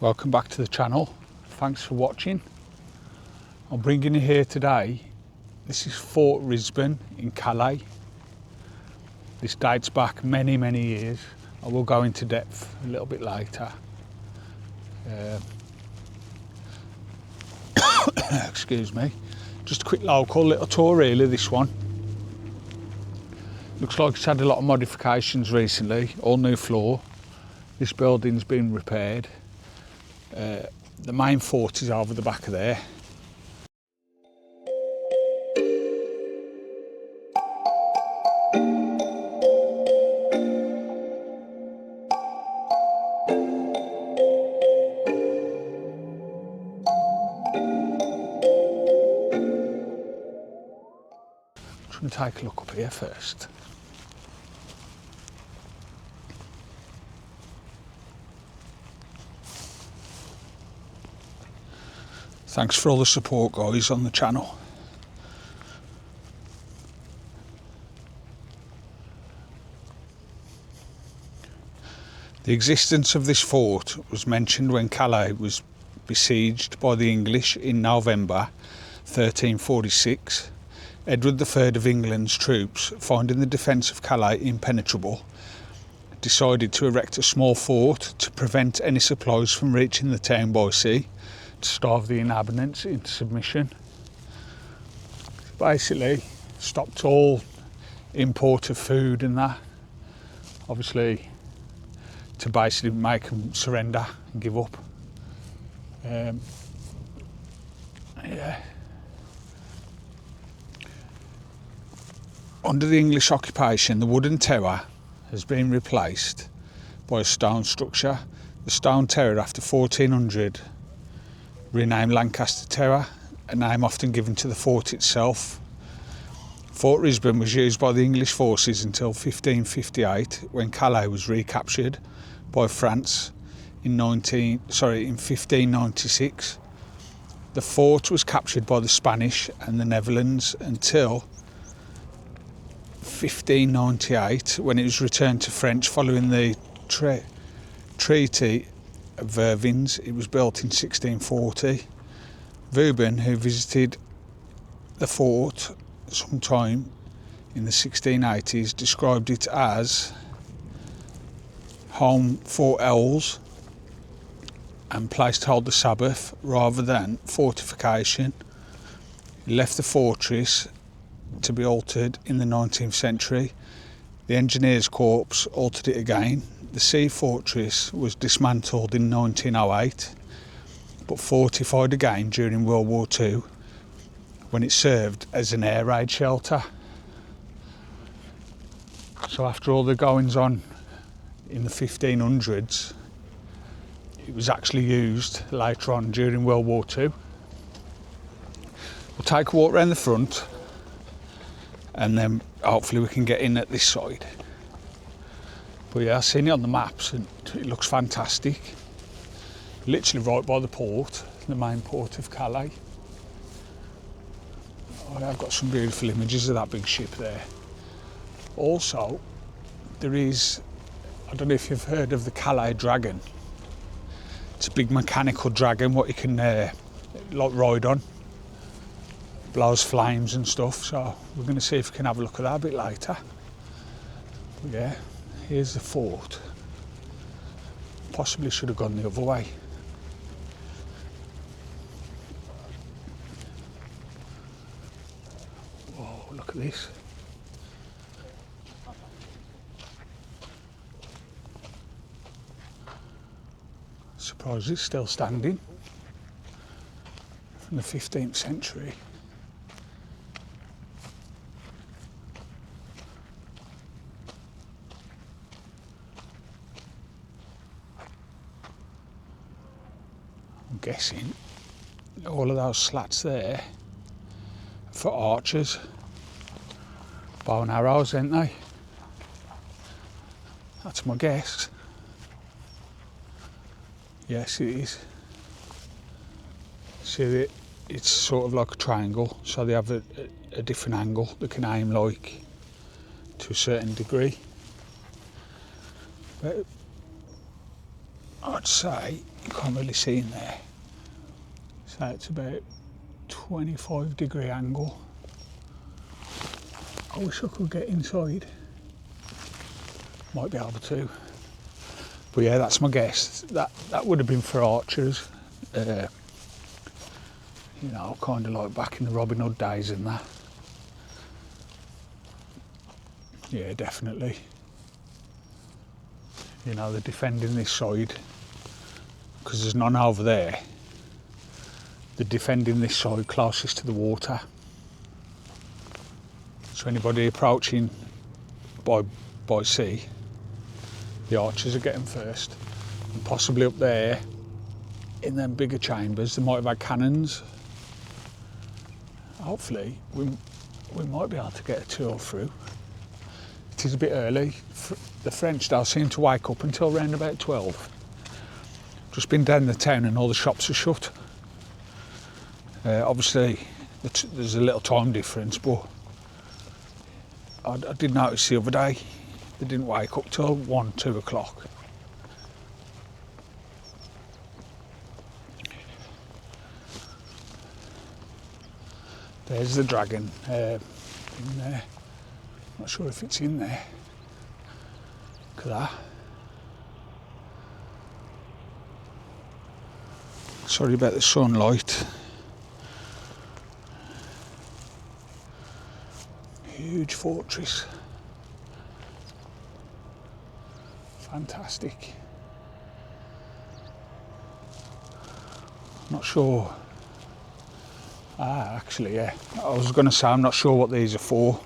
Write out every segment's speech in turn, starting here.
Welcome back to the channel. Thanks for watching. I'm bringing you here today. This is Fort Risban in Calais. This dates back many years. I will go into depth a little bit later. Excuse me. Just a quick local little tour really, this one. Looks like it's had a lot of modifications recently, all new floor. This building's been repaired. The main fort is over the back of there. I'm going to take a look up here first. Thanks for all the support, guys, on the channel. The existence of this fort was mentioned when Calais was besieged by the English in November 1346. Edward III of England's troops, finding the defence of Calais impenetrable, decided to erect a small fort to prevent any supplies from reaching the town by sea, to starve the inhabitants into submission. Basically, stopped all import of food and that. Obviously, to basically make them surrender and give up. Yeah. Under the English occupation, the wooden tower has been replaced by a stone structure. The stone tower, after 1400, renamed Lancaster Tower, a name often given to the fort itself. Fort Risban was used by the English forces until 1558, when Calais was recaptured by France in 1596. The fort was captured by the Spanish and the Netherlands until 1598, when it was returned to French following the Treaty of Vervins. It was built in 1640. Vauban, who visited the fort sometime in the 1680s, described it as home for owls and place to hold the Sabbath rather than fortification. He left the fortress to be altered in the 19th century. The Engineers Corps altered it again. The sea fortress was dismantled in 1908, but fortified again during World War II, when it served as an air raid shelter. So after all the goings on in the 1500s, it was actually used later on during World War II. We'll take a walk around the front, and then hopefully we can get in at this side. But yeah, I've seen it on the maps and it looks fantastic. Literally right by the port, the main port of Calais. Oh, I've got some beautiful images of that big ship there. Also, there is, I don't know if you've heard of the Calais Dragon. It's a big mechanical dragon what you can like ride on. Blows flames and stuff, so we're going to see if we can have a look at that a bit later. But yeah, here's the fort. Possibly should have gone the other way. Whoa, look at this. Surprised it's still standing. From the 15th century. I'm guessing all of those slats there are for archers. Bow and arrows, ain't they? That's my guess. Yes, it is. See, it's sort of like a triangle, so they have a different angle they can aim like to a certain degree. But I'd say you can't really see in there. So it's about 25-degree angle. I wish I could get inside. Might be able to. But yeah, that's my guess. That would have been for archers. You know, kind of like back in the Robin Hood days and that. Yeah, definitely. You know, they're defending this side because there's none over there. They're defending this side closest to the water. So anybody approaching by sea, the archers are getting first. And possibly up there, in them bigger chambers, they might have had cannons. Hopefully, we might be able to get a tour through. It is a bit early. The French don't seem to wake up until around about 12. Just been down the town and all the shops are shut. Obviously, there's a little time difference, but I did notice the other day they didn't wake up till 1, 2 o'clock. There's the dragon in there. Not sure if it's in there. Look at that. Sorry about the sunlight. Huge fortress. Fantastic. Not sure. Actually, yeah. I was going to say I'm not sure what these are for.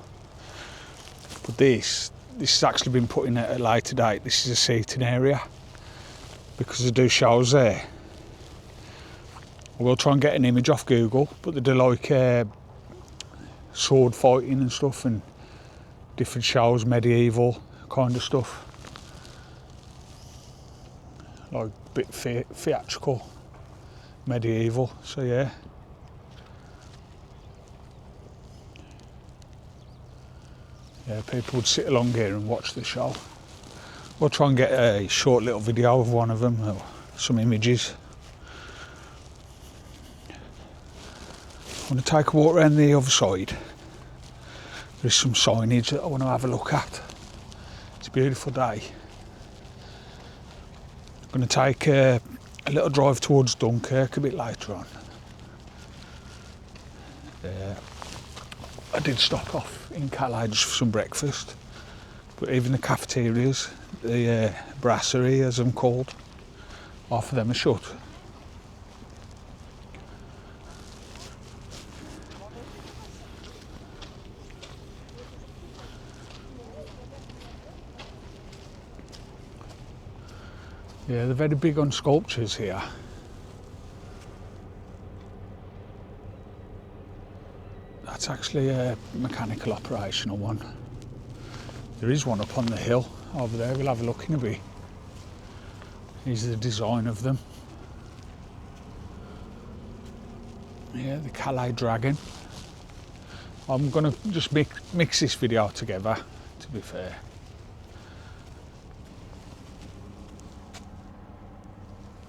But this has actually been put in at a later date. This is a seating area because they do shows there. We'll try and get an image off Google, but they do like sword fighting and stuff and different shows, medieval kind of stuff. Like a bit theatrical, medieval, so yeah. Yeah, people would sit along here and watch the show. We'll try and get a short little video of one of them, or some images. I'm going to take a walk around the other side. There's some signage that I want to have a look at. It's a beautiful day. I'm going to take a little drive towards Dunkirk a bit later on. I did stop off in Calais just for some breakfast, but even the cafeterias, the brasserie as I'm called, half of them are shut. Yeah, they're very big on sculptures here. That's actually a mechanical operational one. There is one up on the hill over there. We'll have a look in a bit. Here's the design of them. Yeah, the Calais dragon. I'm going to just mix this video together, to be fair.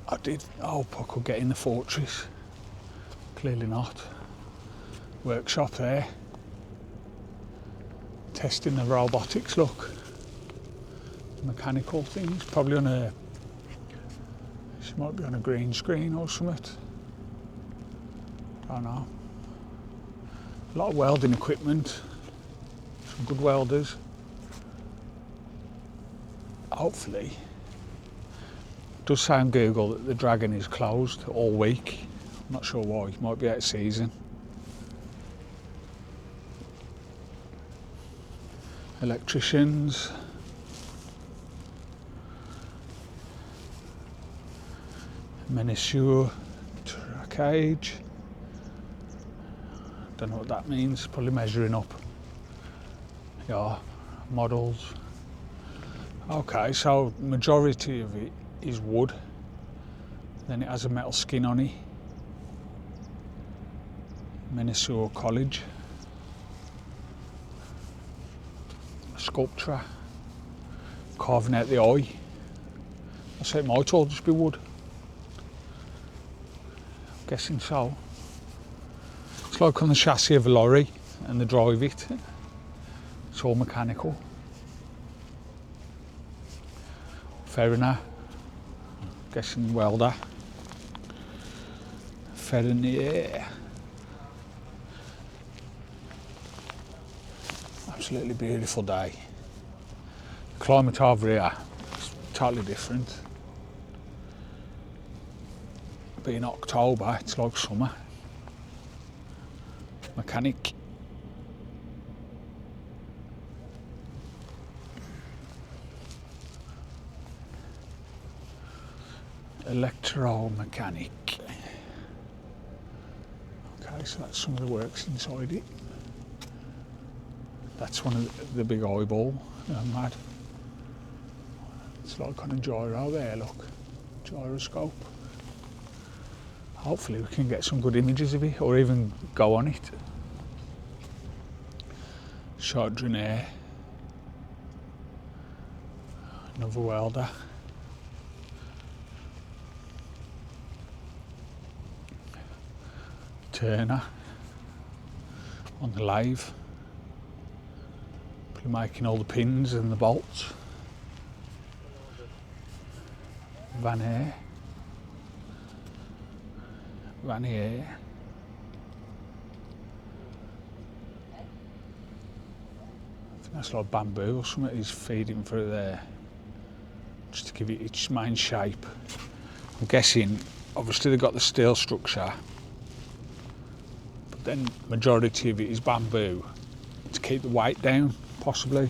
I did hope I could get in the fortress. Clearly not. Workshop there. Testing the robotics, look. Mechanical things. Probably on a... This might be on a green screen or something. I don't know. A lot of welding equipment. Some good welders. Hopefully. It does say on Google that the Dragon is closed all week. I'm not sure why. It might be out of season. Electricians. Menisure trackage. Don't know what that means. Probably measuring up. Yeah, models. Okay, so majority of it is wood. Then it has a metal skin on it. Menisure College. Sculpture. Carving out the eye. I say it might all just be wood. I'm guessing so. It's like on the chassis of a lorry and they drive it. It's all mechanical. Fair enough. Guessing welder. Fair in the air. Absolutely beautiful day. The climate over here is totally different. Being October, it's like summer. Mechanic. Electromechanic. Okay, so that's some of the works inside it. That's one of the big eyeball. Mad. It's like on a gyro there, look. Gyroscope. Hopefully we can get some good images of it, or even go on it. Chardonnay. Another welder. Turner on the lathe, making all the pins and the bolts. Vanier. I think that's like bamboo or something he's feeding through there, just to give it its main shape. I'm guessing, obviously they've got the steel structure, but then majority of it is bamboo to keep the weight down, possibly.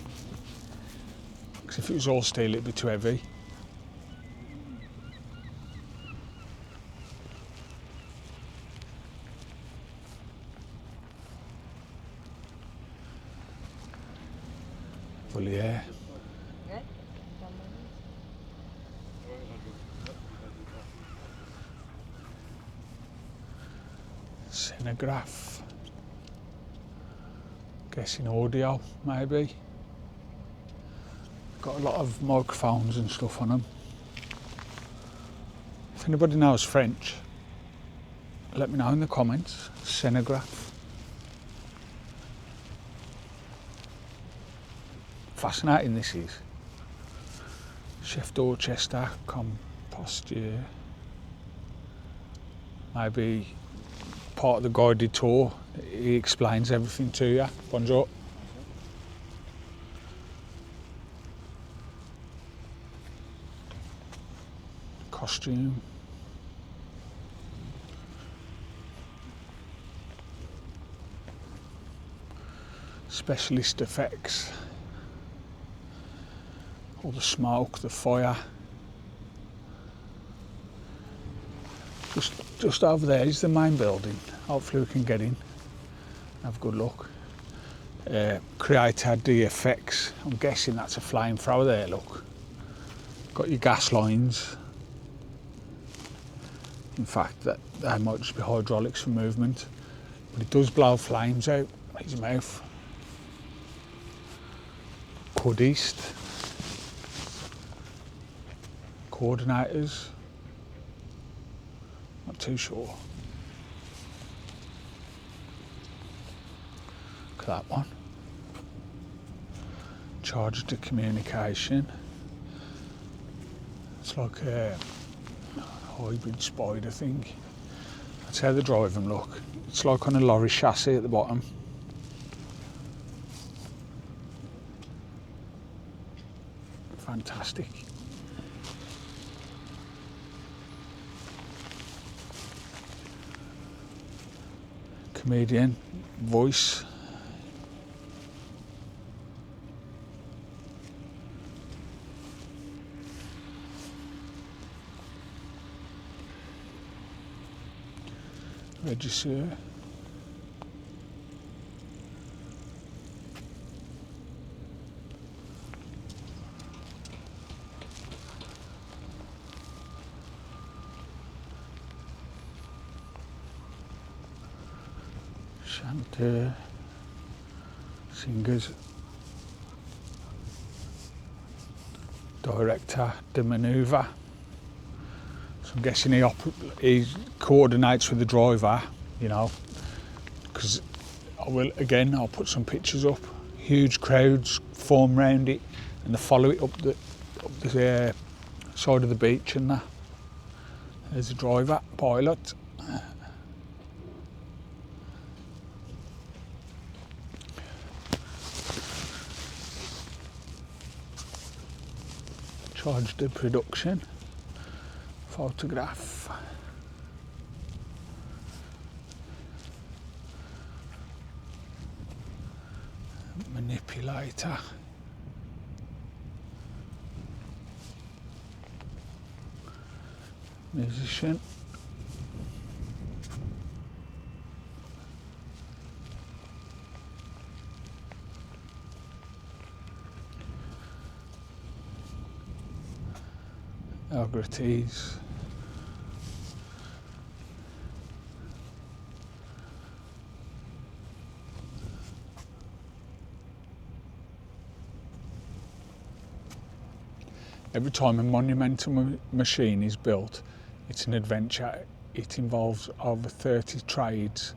Because if it was all steel, it'd be too heavy. Voliere. Cinograph. Guessing audio, maybe. Got a lot of microphones and stuff on them. If anybody knows French, let me know in the comments. Cinograph. Fascinating this is. Chef Dorchester, composture. Maybe part of the guided tour. He explains everything to you. Bonjour. Costume. Specialist effects. All the smoke, the fire. Just over there is the main building. Hopefully we can get in. Have a good look. Created the effects. I'm guessing that's a flamethrower there, look. Got your gas lines. In fact, that might just be hydraulics for movement. But it does blow flames out his mouth. Cod East. Coordinators. Not too sure. Look at that one. Charge to communication. It's like a hybrid spider thing. That's how they drive them, look. It's like on a lorry chassis at the bottom. Fantastic. Comedian, voice. Regisseur. Chanteur, singers, director de maneuver. So I'm guessing he coordinates with the driver, you know, because I'll put some pictures up. Huge crowds form round it and they follow it up the side of the beach and that. There's a driver, pilot. Charge the production. Photograph. Manipulator. Musician. Algrates. Every time a monumental machine is built, it's an adventure. It involves over 30 trades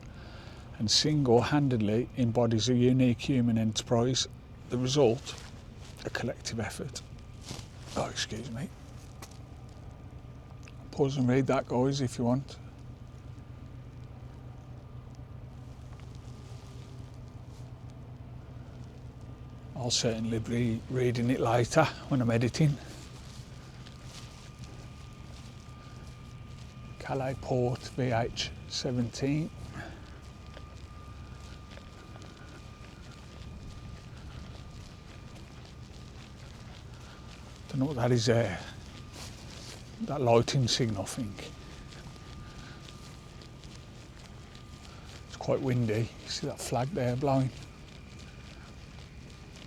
and single-handedly embodies a unique human enterprise. The result, a collective effort. Oh, excuse me. Pause and read that, guys, if you want. I'll certainly be reading it later when I'm editing. Calais Port VH17. Don't know what that is there. That lighting signal, I think. It's quite windy. You see that flag there blowing?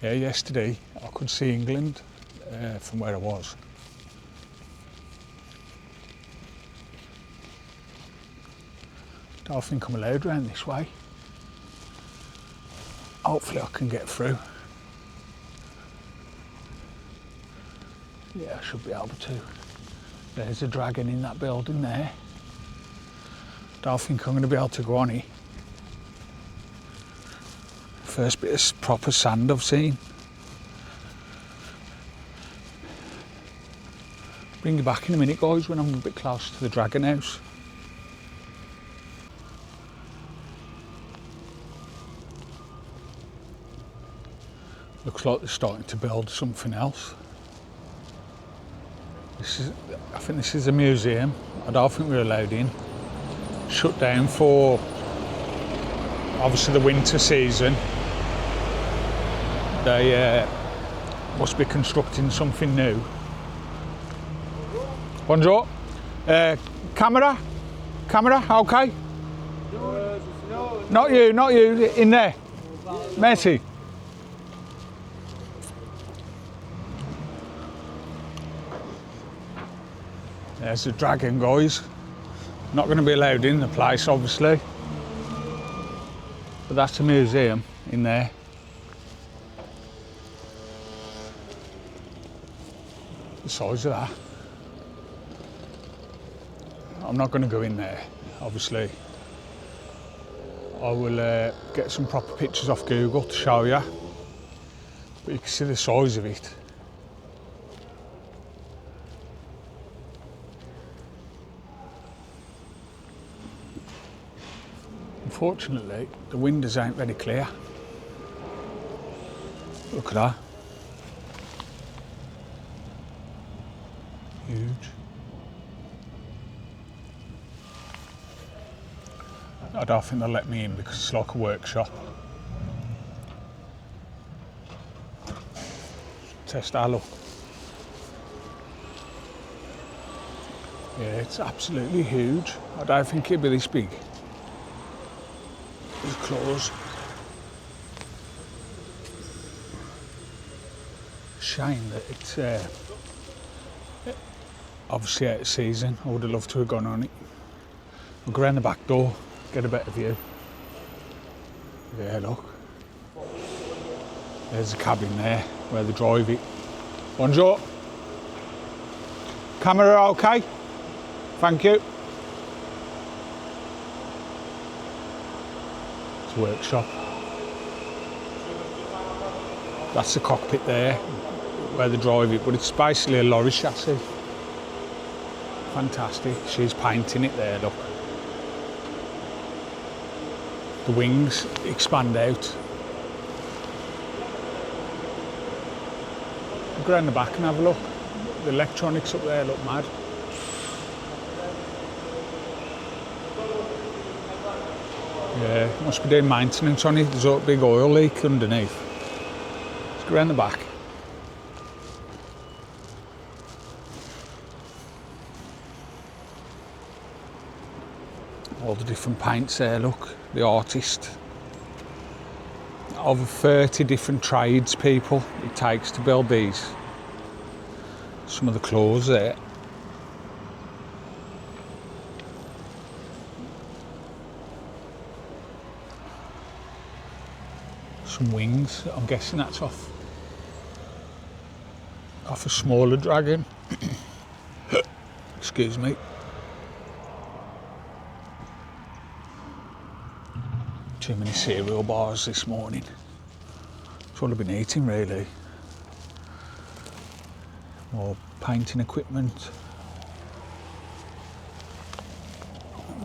Yeah, yesterday I could see England from where I was. Don't think I'm allowed around this way. Hopefully I can get through. Yeah, I should be able to. There's a dragon in that building there. Don't think I'm going to be able to go on it. First bit of proper sand I've seen. Bring you back in a minute, guys, when I'm a bit close to the dragon house. Looks like they're starting to build something else. I think this is a museum. I don't think we're allowed in. Shut down for obviously the winter season. They must be constructing something new. Bonjour. Camera, okay? Not you, in there. Merci. There's the dragon, guys. Not going to be allowed in the place, obviously. But that's a museum in there. The size of that. I'm not going to go in there, obviously. I will get some proper pictures off Google to show you. But you can see the size of it. Unfortunately, the windows ain't very clear. Look at that. Huge. I don't think they'll let me in because it's like a workshop. Test our luck. Yeah, it's absolutely huge. I don't think it'd be this big. His claws. Shame that it's obviously out of season. I would have loved to have gone on it. We'll go around the back door, get a better view. Yeah, look. There's a cabin there where they drive it. Bonjour. Camera okay? Thank you. It's a workshop. That's the cockpit there, where they drive it, but it's basically a lorry chassis. Fantastic. She's painting it there, look. The wings expand out. Go around the back and have a look. The electronics up there look mad. Yeah, must be doing maintenance on it. There's a big oil leak underneath. Let's go around the back. All the different paints there, look. The artist. Over 30 different tradespeople it takes to build these. Some of the claws there. Some wings, I'm guessing that's off a smaller dragon. Excuse me. Too many cereal bars this morning. That's all I've been eating really. More painting equipment.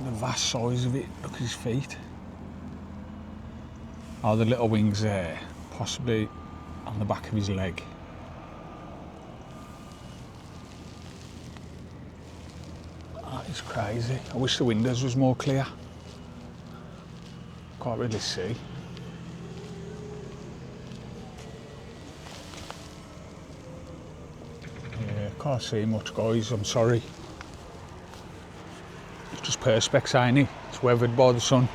The vast size of it, look at his feet. Oh, the little wings there, possibly on the back of his leg. That is crazy. I wish the windows was more clear. Can't really see. Yeah, can't see much, guys, I'm sorry. It's just perspex, ain't it? It's weathered by the sun.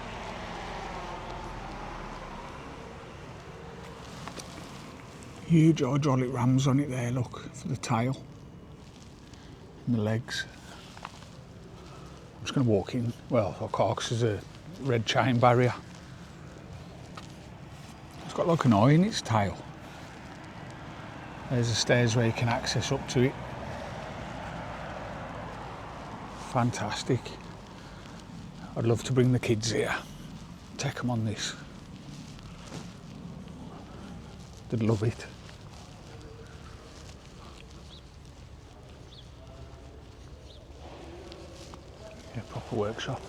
Huge hydraulic rams on it there, look, for the tail and the legs. I'm just going to walk in. Well, I can't because there's a red chain barrier. It's got like an eye in its tail. There's the stairs where you can access up to it. Fantastic. I'd love to bring the kids here, take them on this. They'd love it. Yeah, proper workshop.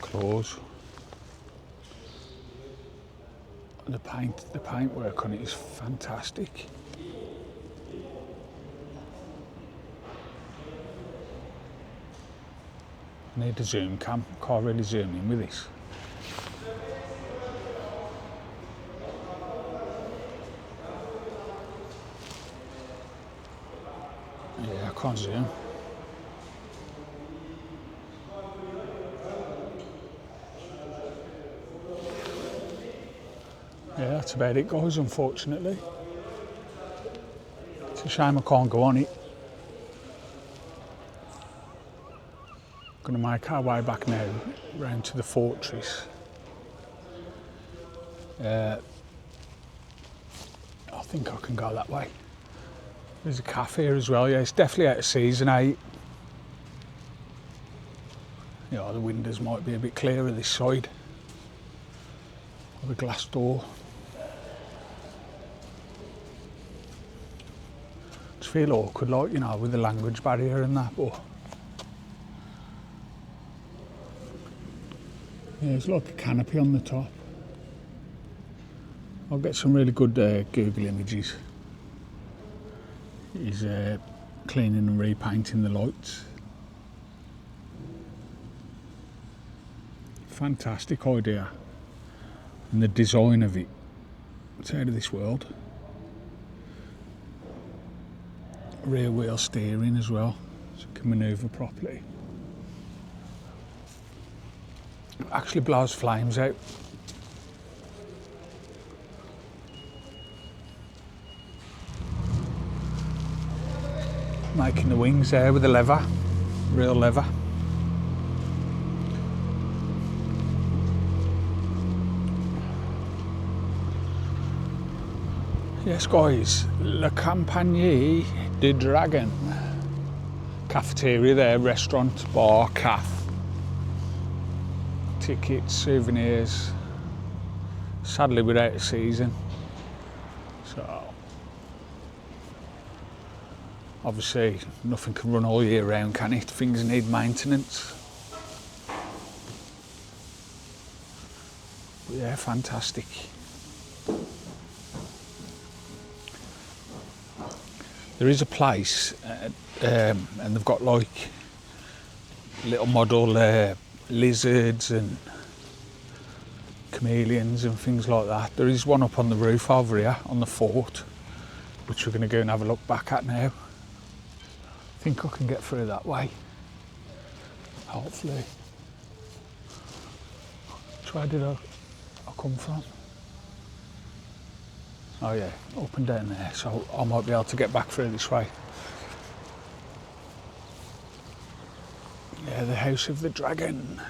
Claws. The paint work on it is fantastic. I need a zoom cam. Can't really zoom in with this. Yeah, I can't zoom. Yeah, that's about it, guys, unfortunately. It's a shame I can't go on it. Going to make our way back now, round to the fortress. I think I can go that way. There's a cafe here as well, yeah, it's definitely out of season, eh? Yeah, the windows might be a bit clearer this side. Or the glass door. Just feel awkward, like, you know, with the language barrier and that, but yeah, there's like a canopy on the top. I'll get some really good Google images. He's cleaning and repainting the lights. Fantastic idea. And the design of it, it's out of this world. Rear wheel steering as well, so it can manoeuvre properly. Actually blows flames out. Making the wings there with the lever, real lever. Yes guys, La Compagnie de Dragon. Cafeteria there, restaurant, bar, cafe. Tickets, souvenirs. Sadly we're out of season. So obviously nothing can run all year round, can it? Things need maintenance. But yeah, fantastic. There is a place and they've got like little model lizards and chameleons and things like that. There is one up on the roof over here on the fort, which we're going to go and have a look back at now. I think I can get through that way, hopefully. Where did I come from? Oh yeah, up and down there, so I might be able to get back through this way. Yeah, the House of the Dragon.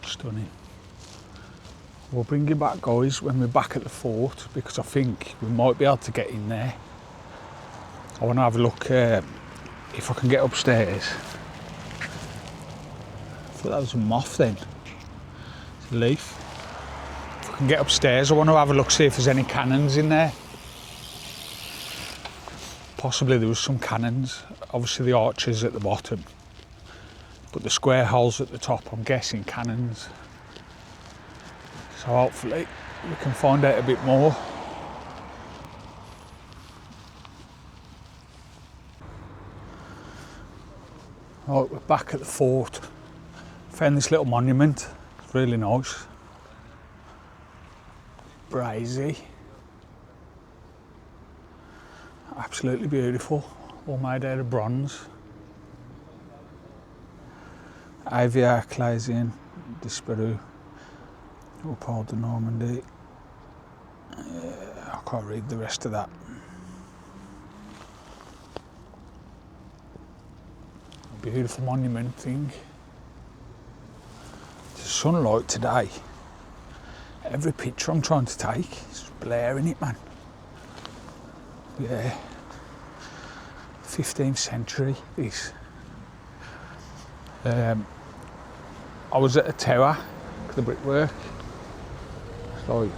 Stunning. We'll bring you back, guys, when we're back at the fort, because I think we might be able to get in there. I want to have a look if I can get upstairs. I thought that was a moth then. It's a leaf. If I can get upstairs, I want to have a look, see if there's any cannons in there. Possibly there was some cannons. Obviously the archers at the bottom, but the square holes at the top, I'm guessing cannons. So hopefully we can find out a bit more. Right, we're back at the fort. Found this little monument. It's really nice. Brazy. Absolutely beautiful. All made out of bronze. Avia, Calais, Disparu. Uphold de Normandy. I can't read the rest of that. A beautiful monument thing. The sunlight today. Every picture I'm trying to take is blaring it, man. Yeah. 15th century, this. I was at a tower, the brickwork. Like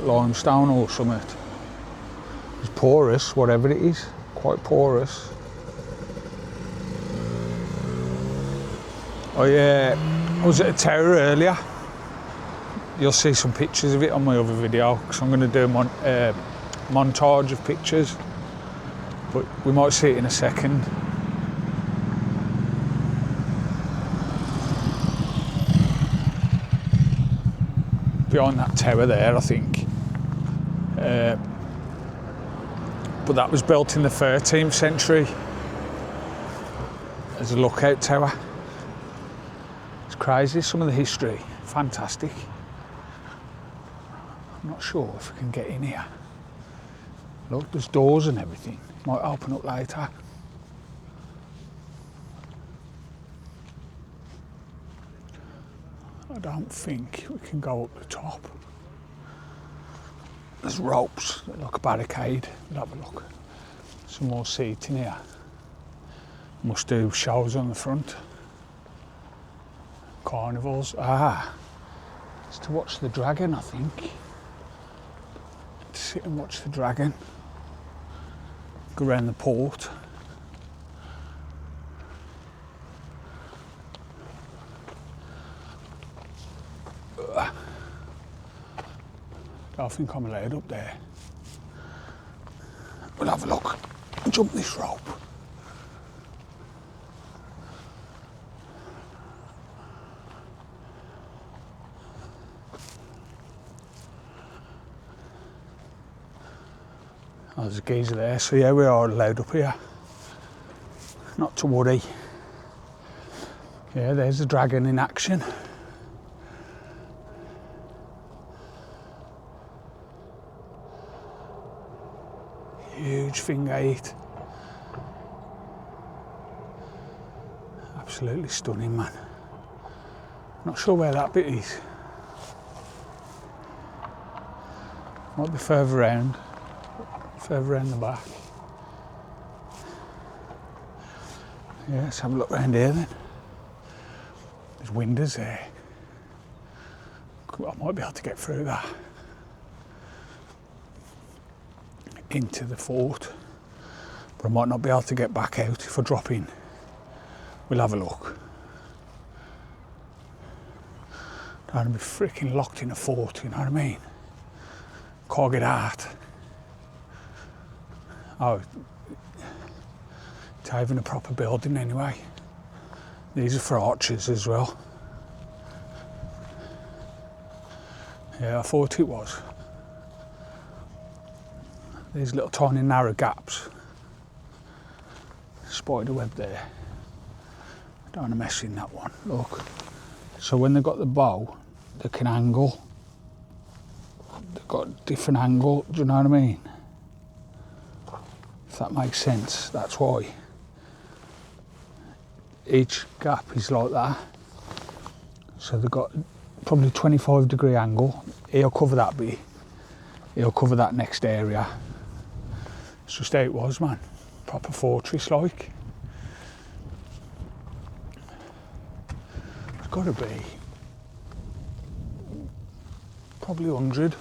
limestone or something. It's porous, whatever it is, quite porous. I was at a tower earlier. You'll see some pictures of it on my other video, because I'm going to do a montage of pictures, but we might see it in a second. Behind that tower there, I think. But that was built in the 13th century as a lookout tower. It's crazy, some of the history, fantastic. I'm not sure if we can get in here. Look, there's doors and everything. Might open up later. I don't think we can go up the top. There's ropes that look a barricade. We'll have a look. Some more seating here. Must do shows on the front. Carnivals. It's to watch the dragon, I think. To sit and watch the dragon. Go around the port. I think I'm allowed up there. We'll have a look. Jump this rope. Oh, there's a geezer there, so yeah, we are allowed up here. Not to worry. Yeah, there's the dragon in action. Huge thing, 8. Absolutely stunning, man. Not sure where that bit is. Might be further round the back. Yeah, let's have a look round here then. There's windows there. I might be able to get through that into the fort, but I might not be able to get back out if I drop in. We'll have a look. Don't want to be freaking locked in a fort, you know what I mean? Can't get out. Oh, it's even a proper building anyway. These are for archers as well. Yeah, I thought it was. These little tiny narrow gaps. Spider web there. Don't want to mess in that one. Look. So when they've got the bow, they can angle. They've got a different angle, do you know what I mean? If that makes sense, that's why. Each gap is like that. So they've got probably 25-degree angle. He'll cover that bit. He'll cover that next area. It's just how it was, man. Proper fortress like. It's got to be probably 100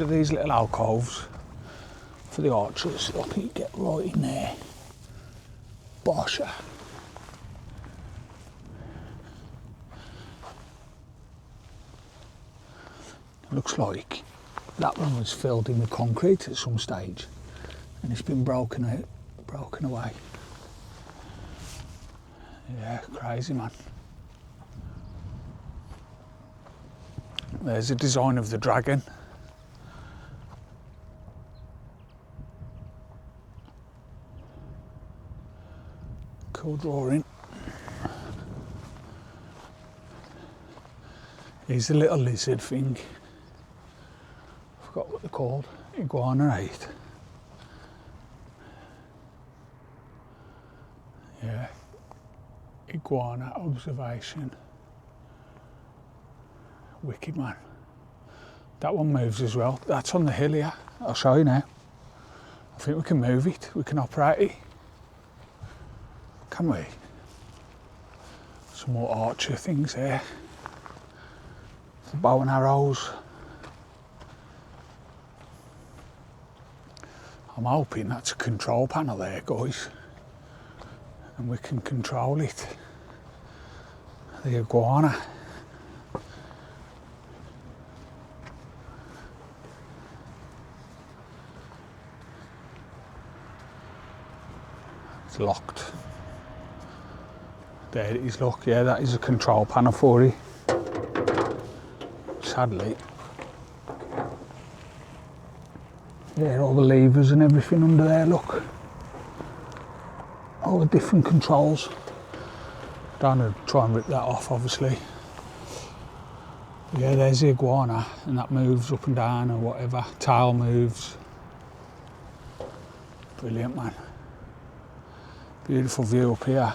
of these little alcoves for the archers. Look, you get right in there. Bosher. Looks like that one was filled in with concrete at some stage and it's been broken away. Yeah, crazy, man. There's a design of the dragon. Cool drawing. Here's a little lizard thing. Forgot what they're called. Iguana 8. Yeah. Iguana observation. Wicked, man. That one moves as well. That's on the hill here. I'll show you now. I think we can move it. We can operate it. Can we? Some more archer things there. Some bow and arrows. I'm hoping that's a control panel there, guys. And we can control it. The iguana. It's locked. There it is, look. Yeah, that is a control panel for it. Sadly. Yeah, all the levers and everything under there, look. All the different controls. Don't want to try and rip that off, obviously. Yeah, there's the iguana, and that moves up and down or whatever. Tail moves. Brilliant, man. Beautiful view up here.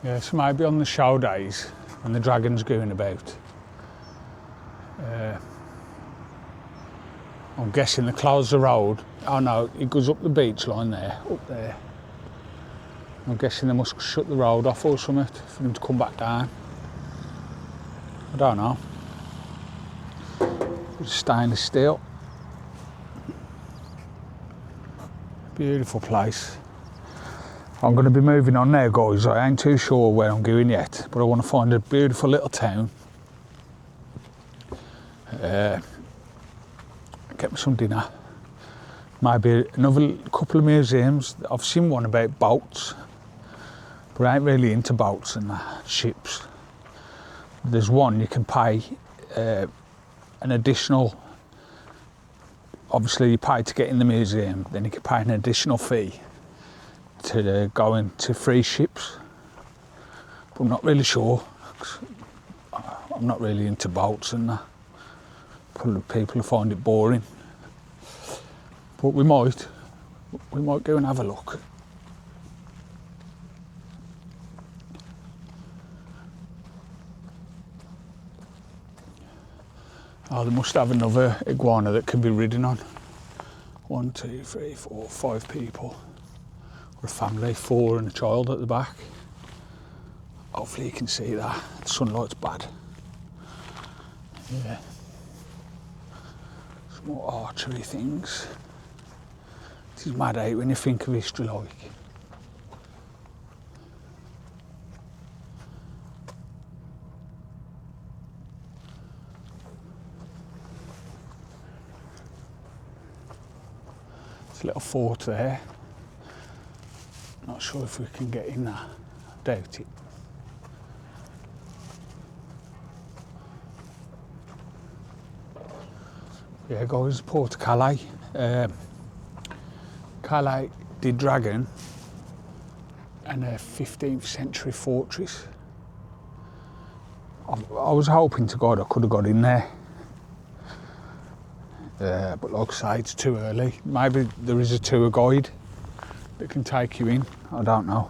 Yeah, so maybe on the show days when the dragon's going about, I'm guessing they close the road. Oh no, it goes up the beach line there, up there. I'm guessing they must shut the road off or something for them to come back down. I don't know. Just stainless steel. Beautiful place. I'm going to be moving on now, guys. I ain't too sure where I'm going yet, but I want to find a beautiful little town. Get me some dinner. Maybe another couple of museums. I've seen one about boats, but I ain't really into boats and ships. There's one you can pay an additional. Obviously, you pay to get in the museum, then you can pay an additional fee to go into free ships. But I'm not really sure. I'm not really into boats and that. Probably people find it boring. But we might go and have a look. Oh, they must have another iguana that can be ridden on. 1, 2, 3, 4, 5 people. Or a family, 4 and a child at the back. Hopefully you can see that. The sunlight's bad. Yeah. Some more archery things. This is mad, eh, when you think of history like. There's a little fort there. Not sure if we can get in there. Doubt it. Yeah, guys, Port Calais. Calais did Dragon and a 15th century fortress. I was hoping to God I could have got in there. But like I say, it's too early. Maybe there is a tour guide that can take you in. I don't know.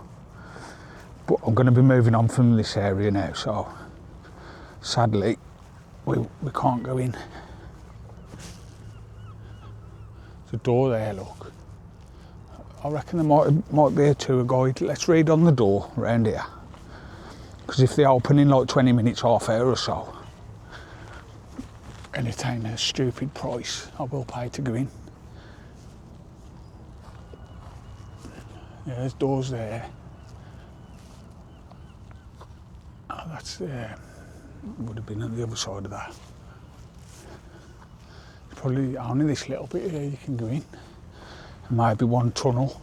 But I'm going to be moving on from this area now, so sadly we can't go in. There's a door there, look. I reckon there might be a tour guide. Let's read on the door around here. Because if they open in like 20 minutes, half hour or so, and it ain't a stupid price, I will pay to go in. Yeah, there's doors there. Oh, that's there. Would have been on the other side of that. Probably only this little bit here you can go in. There might be one tunnel.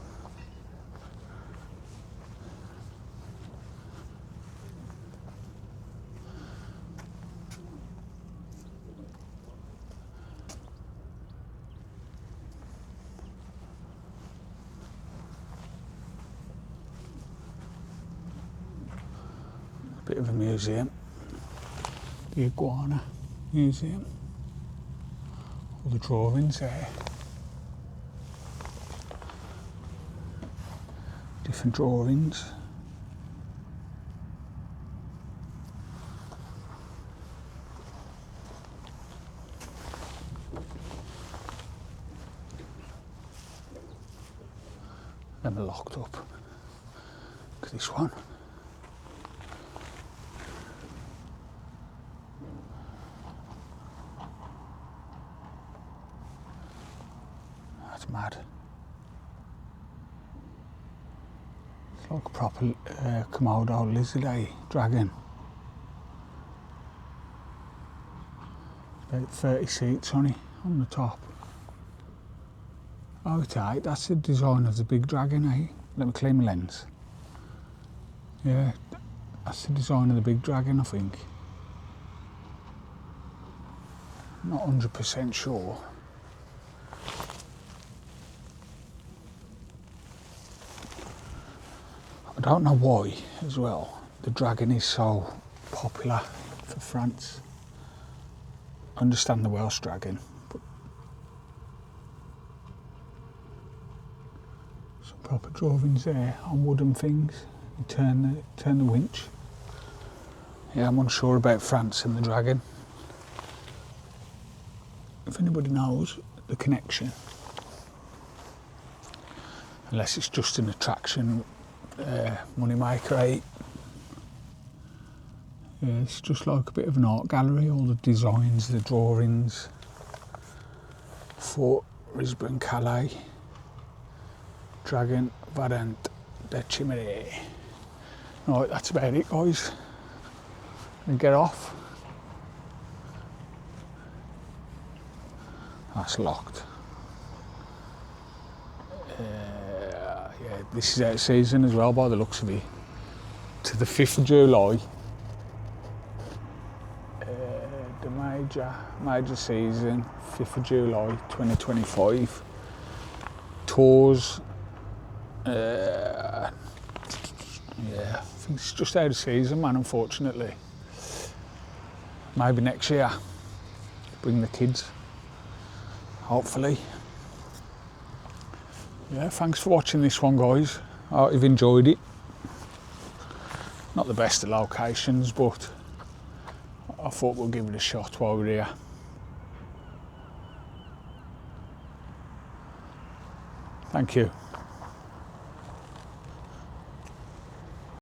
Bit of a museum. The Iguana Museum. All the drawings there. Different drawings. Them are locked up. Look at this one. That's mad. It's like a proper Komodo lizard, eh? Dragon. About 30 seats on the top. Oh, it's right. That's the design of the big dragon, eh? Let me clean my lens. Yeah, that's the design of the big dragon, I think. Not 100% sure. I don't know why, as well, the dragon is so popular for France. I understand the Welsh dragon, but some proper drawings there on wooden things. You turn the winch. Yeah, I'm unsure about France and the dragon. If anybody knows the connection, unless it's just an attraction, money maker, eh? Yeah, it's just like a bit of an art gallery, all the designs, the drawings. Fort Risban, Calais, Dragon, Variant, Decimere. Right, that's about it, guys. And get off. That's locked. Yeah, this is out of season as well, by the looks of it. To the 5th of July. The major season, 5th of July 2025. Tours. Yeah, I think it's just out of season, man, unfortunately. Maybe next year. Bring the kids. Hopefully. Yeah, thanks for watching this one, guys. I hope you've enjoyed it. Not the best of locations, but I thought we'll give it a shot while we're here. Thank you.